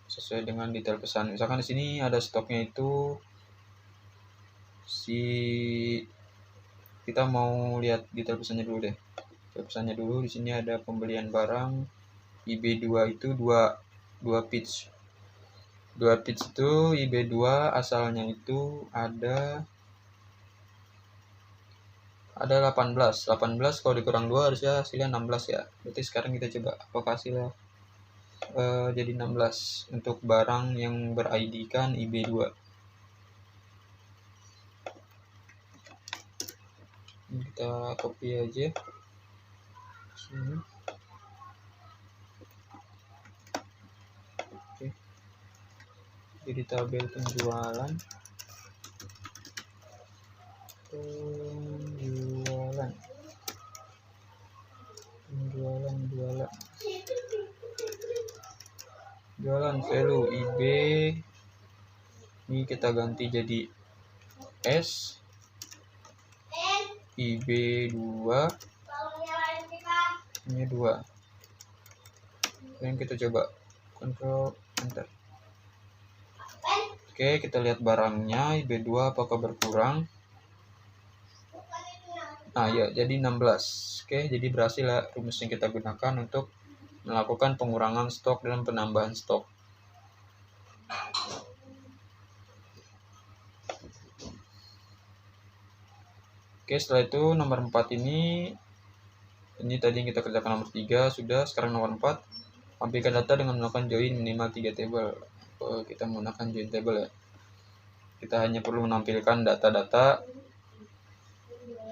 Sesuai dengan detail pesan. Misalkan di sini ada stoknya itu kita mau lihat detail pesannya dulu deh. Detail pesannya dulu di sini ada pembelian barang IB2 itu 2 pitch. 2 pitch itu IB2 asalnya itu ada 18. 18 kalau dikurang 2 harusnya hasilnya 16 ya. Berarti sekarang kita coba apakah hasilnya jadi 16 untuk barang yang ber-ID kan IB2. Kita copy aja sini. Oke. Jadi tabel penjualan jualan value IB ini kita ganti jadi S IB2 ini 2. Dan kita coba Ctrl Enter. Oke, kita lihat barangnya IB2 apakah berkurang. Nah ya, jadi 16. Oke, jadi berhasil ya rumus yang kita gunakan untuk melakukan pengurangan stok dan penambahan stok. Oke, setelah itu nomor 4 ini tadi yang kita kerjakan nomor 3 sudah. Sekarang nomor 4, tampilkan data dengan melakukan join minimal 3 table. Kita menggunakan join table ya. Kita hanya perlu menampilkan data-data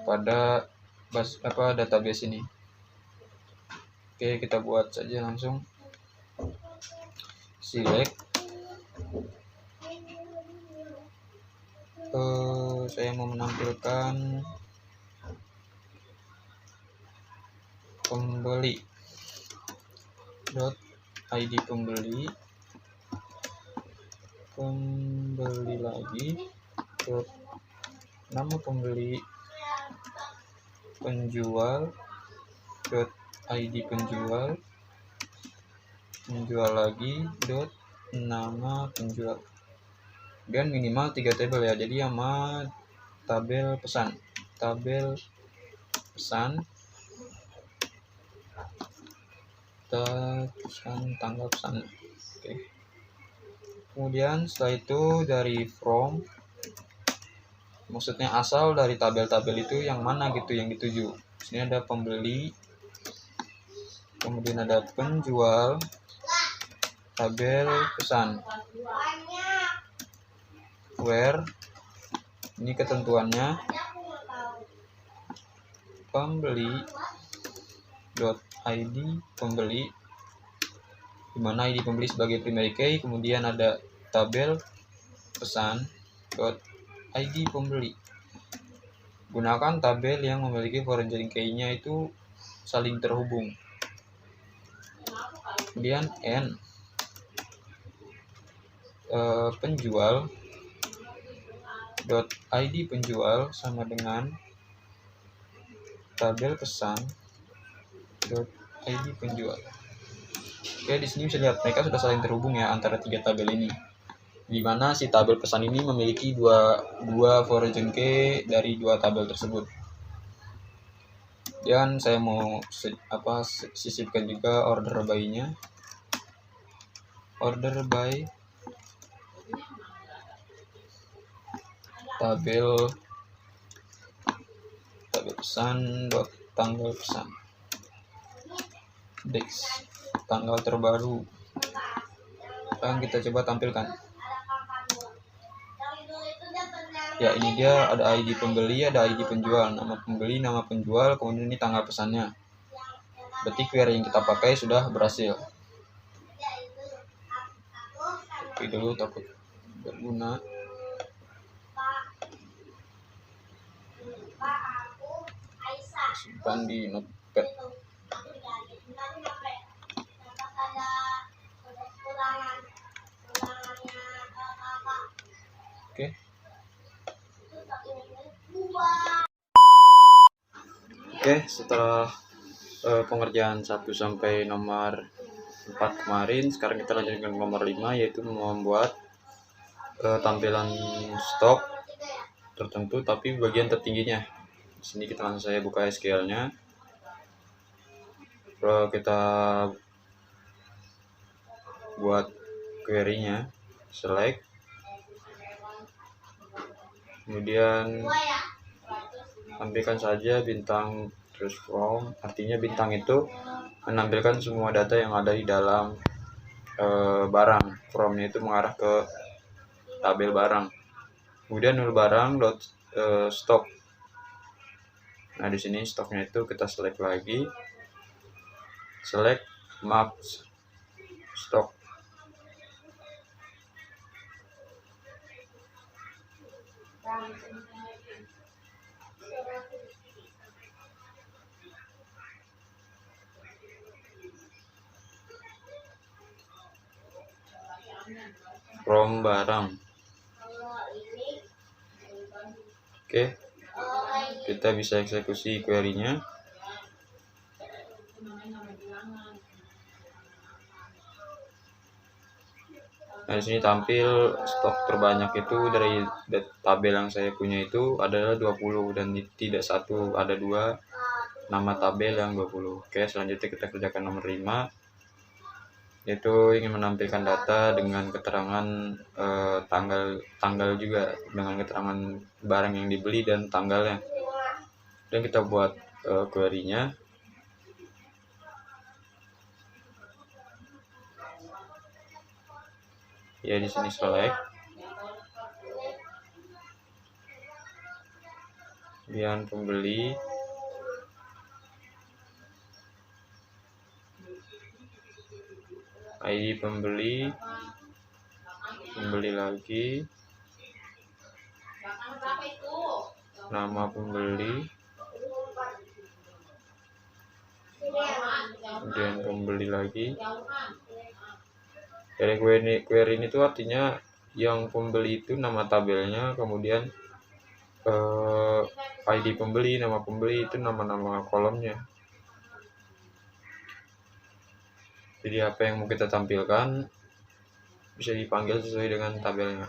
pada database ini. Oke, kita buat saja langsung. Select. Saya mau menampilkan pembeli .id pembeli lagi nama pembeli penjual .id penjual lagi nama penjual, dan minimal 3 tabel ya. Jadi sama tabel pesan tanggal pesan. Oke. Kemudian setelah itu dari from, maksudnya asal dari tabel-tabel itu yang mana gitu yang dituju. Sini ada pembeli, kemudian ada penjual, tabel pesan, where ini ketentuannya pembeli .id pembeli, di mana ID pembeli sebagai primary key, kemudian ada tabel pesan .id pembeli. Gunakan tabel yang memiliki foreign key-nya itu saling terhubung. Kemudian N penjual .id penjual sama dengan tabel pesan .id penjual. Oke, di sini bisa lihat mereka sudah saling terhubung ya antara tiga tabel ini. Di mana si tabel pesan ini memiliki dua foreign key dari dua tabel tersebut. Dan saya mau sisipkan juga order by-nya. Order by tabel pesan tanggal pesan dex tanggal terbaru yang kita coba tampilkan. Ya, ini dia ada ID pembeli, ada ID penjual, nama pembeli, nama penjual, kemudian ini tanggal pesannya. Berarti query yang kita pakai sudah berhasil. Oke dulu, takut berguna. Simpan di notepad. Oke, setelah pengerjaan 1 sampai nomor 4 kemarin, sekarang kita lanjutkan ke nomor 5, yaitu membuat tampilan stok tertentu tapi bagian tertingginya. Di sini kita langsung saya buka SQL-nya. Kita buat query-nya, select, kemudian tampilkan saja bintang terus from, artinya bintang itu menampilkan semua data yang ada di dalam barang. From-nya itu mengarah ke tabel barang. Kemudian null barang stock. Nah, di sini stoknya itu kita select lagi, select max stock. From barang. Oke, kita bisa eksekusi query-nya. Nah, di sini tampil stok terbanyak itu dari tabel yang saya punya itu adalah 20 dan tidak satu, ada 2 nama tabel yang 20. Oke, selanjutnya kita kerjakan nomor 5, yaitu ingin menampilkan data dengan keterangan tanggal juga, dengan keterangan barang yang dibeli dan tanggalnya. Dan kita buat query-nya. Ya, di sini select, kemudian pembeli, ID pembeli, pembeli lagi, nama pembeli, kemudian pembeli lagi. Dari query ini tuh artinya yang pembeli itu nama tabelnya, kemudian ID pembeli, nama pembeli itu nama-nama kolomnya. Jadi apa yang mau kita tampilkan bisa dipanggil sesuai dengan tabelnya.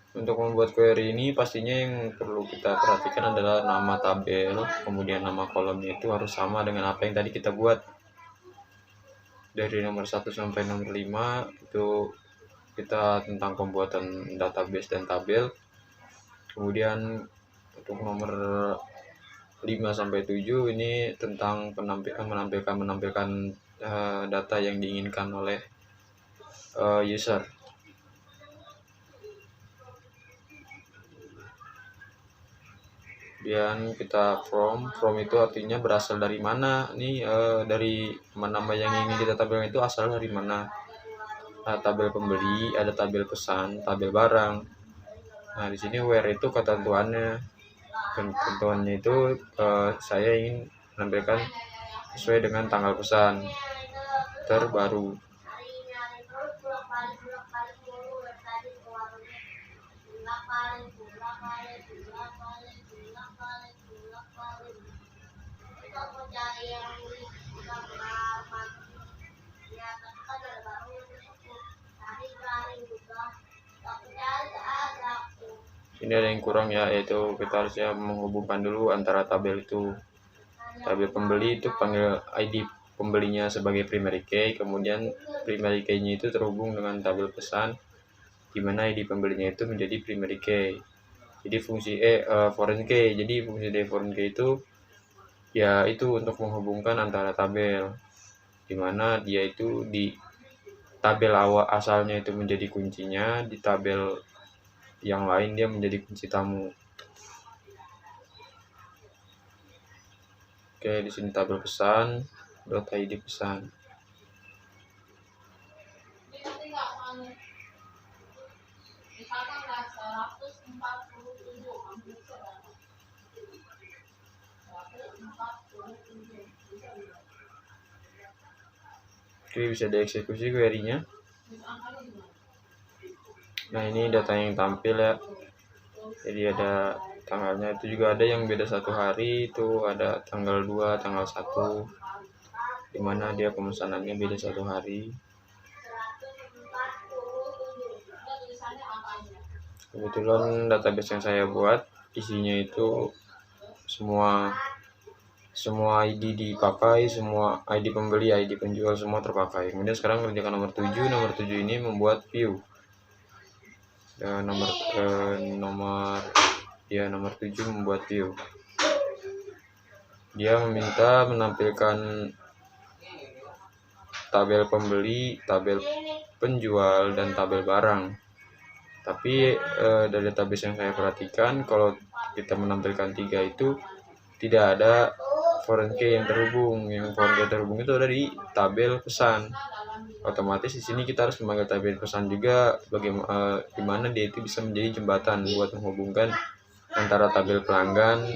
Untuk membuat query ini pastinya yang perlu kita perhatikan adalah nama tabel, kemudian nama kolomnya itu harus sama dengan apa yang tadi kita buat. Dari nomor 1 sampai nomor 5 itu kita tentang pembuatan database dan tabel. Kemudian untuk nomor 5 sampai 7 ini tentang menampilkan data yang diinginkan oleh user. kemudian kita from itu artinya berasal dari mana. Ini dari nama yang ingin kita tampilkan itu asal dari mana. Nah, tabel pembeli, ada tabel pesan, tabel barang. Nah, di sini where itu ketentuannya. Ketentuannya itu saya ingin menampilkan sesuai dengan tanggal pesan terbaru. Ini ada yang kurang ya, yaitu kita harusnya menghubungkan dulu antara tabel itu. Tabel pembeli itu panggil ID pembelinya sebagai primary key, kemudian primary key-nya itu terhubung dengan tabel pesan, di mana ID pembelinya itu menjadi primary key. Jadi fungsi foreign key. Jadi fungsi dari foreign key itu ya itu untuk menghubungkan antara tabel, di mana dia itu di tabel awal asalnya itu menjadi kuncinya, di tabel yang lain dia menjadi kunci tamu. Oke, di sini tabel pesan .id pesan. Oke, bisa dieksekusi query-nya. Nah, ini data yang tampil ya. Jadi ada tanggalnya, itu juga ada yang beda 1 hari, itu ada tanggal 2, tanggal 1, dimana dia pemesanannya beda 1 hari. Kebetulan database yang saya buat isinya itu semua ID dipakai, semua ID pembeli, ID penjual semua terpakai. Kemudian sekarang kerjakan nomor 7 ini membuat view. Nomor 7 membuat view. Dia meminta menampilkan tabel pembeli, tabel penjual, dan tabel barang. Tapi dari database yang saya perhatikan, kalau kita menampilkan 3 itu tidak ada foreign key yang terhubung. Yang foreign key terhubung itu ada di tabel pesan. Otomatis di sini kita harus memanggil tabel pesan juga, di mana dia itu bisa menjadi jembatan buat menghubungkan antara tabel pelanggan,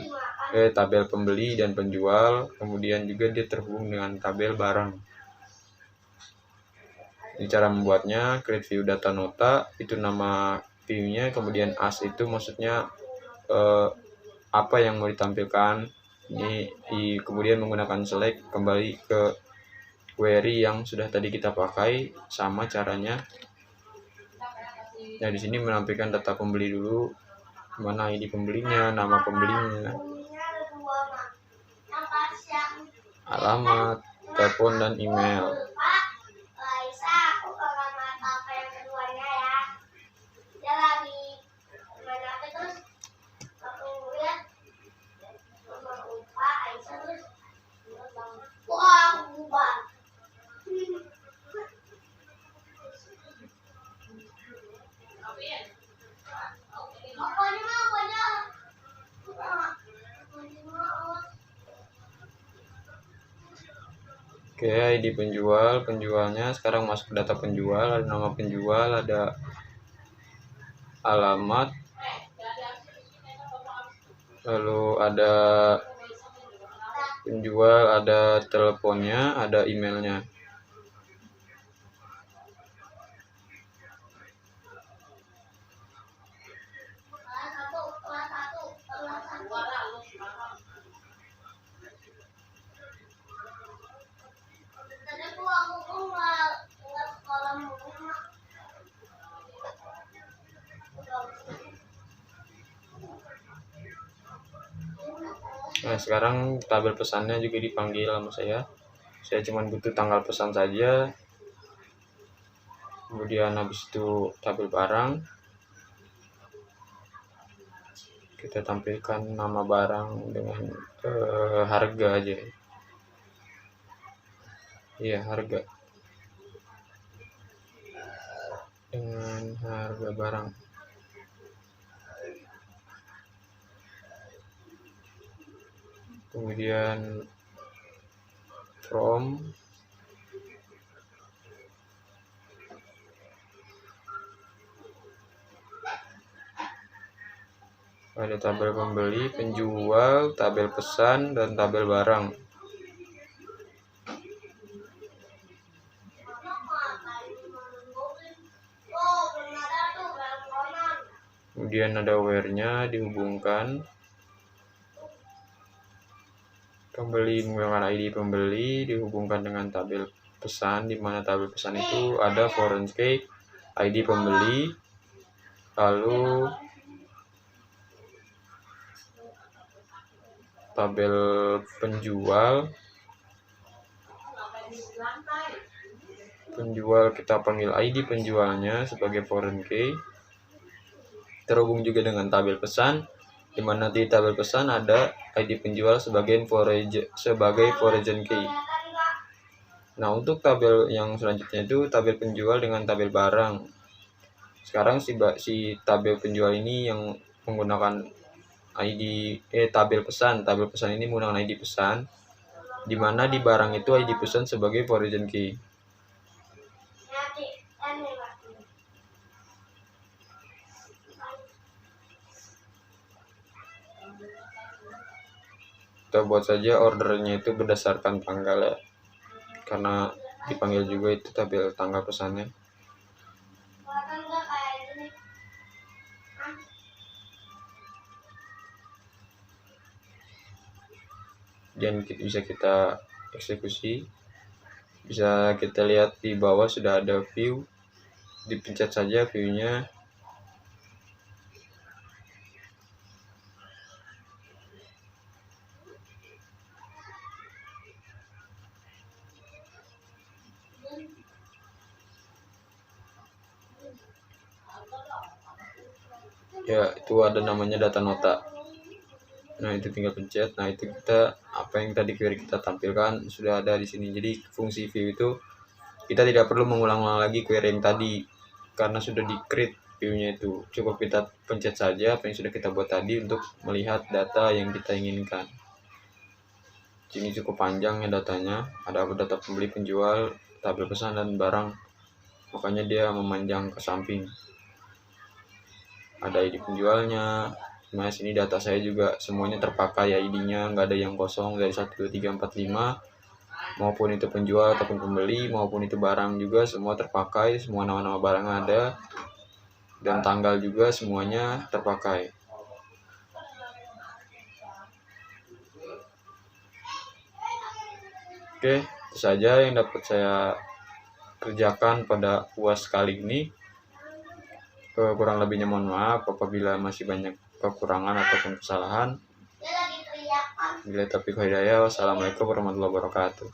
tabel pembeli dan penjual, kemudian juga dia terhubung dengan tabel barang. Ini cara membuatnya. Create view data nota, itu nama view-nya, kemudian as itu maksudnya apa yang mau ditampilkan. Ini kemudian menggunakan select kembali ke query yang sudah tadi kita pakai, sama caranya. Nah, di sini menampilkan data pembeli dulu, mana ID pembelinya, nama pembelinya, alamat, telepon, dan email. Oke, ID penjualnya sekarang masuk ke data penjual, ada nama penjual, ada alamat, lalu ada penjual, ada teleponnya, ada emailnya. Nah, sekarang tabel pesannya juga dipanggil sama saya. Saya cuma butuh tanggal pesan saja. Kemudian habis itu tabel barang. Kita tampilkan nama barang dengan harga aja. Iya, harga. Dengan harga barang. kemudian from, ada tabel pembeli, penjual, tabel pesan, dan tabel barang. Kemudian ada where-nya dihubungkan. Pembeli menggunakan ID pembeli dihubungkan dengan tabel pesan, di mana tabel pesan itu ada foreign key, ID pembeli, lalu tabel penjual. Penjual kita panggil ID penjualnya sebagai foreign key. Terhubung juga dengan tabel pesan, di mana di tabel pesan ada ID penjual sebagai foreign key. Nah, untuk tabel yang selanjutnya itu tabel penjual dengan tabel barang. Sekarang si tabel penjual ini yang menggunakan tabel pesan. Tabel pesan ini menggunakan ID pesan, di mana di barang itu ID pesan sebagai foreign key. Kita buat saja ordernya itu berdasarkan tanggal ya, karena dipanggil juga itu tabel tanggal pesannya. Dan bisa kita eksekusi, bisa kita lihat di bawah sudah ada view, dipencet saja view-nya. Ya, itu ada namanya data nota. Nah, itu tinggal pencet. Nah, itu kita apa yang tadi query kita tampilkan sudah ada di sini. Jadi fungsi view itu kita tidak perlu mengulang-ulang lagi query yang tadi karena sudah di-create view-nya itu. Cukup kita pencet saja apa yang sudah kita buat tadi untuk melihat data yang kita inginkan. Ini cukup panjang ya datanya. Ada data pembeli, penjual, tabel pesan, dan barang. Makanya dia memanjang ke samping. Ada ID penjualnya. Nah, sini data saya juga semuanya terpakai ID-nya, nggak ada yang kosong dari 1, 2, 3, 4, 5. Maupun itu penjual ataupun pembeli, maupun itu barang juga semua terpakai, semua nama-nama barang ada. Dan tanggal juga semuanya terpakai. Oke, itu saja yang dapat saya kerjakan pada UAS kali ini. Kurang lebihnya mohon maaf apabila masih banyak kekurangan ataupun kesalahan. Bila taufiq hidayah, wassalamualaikum warahmatullahi wabarakatuh.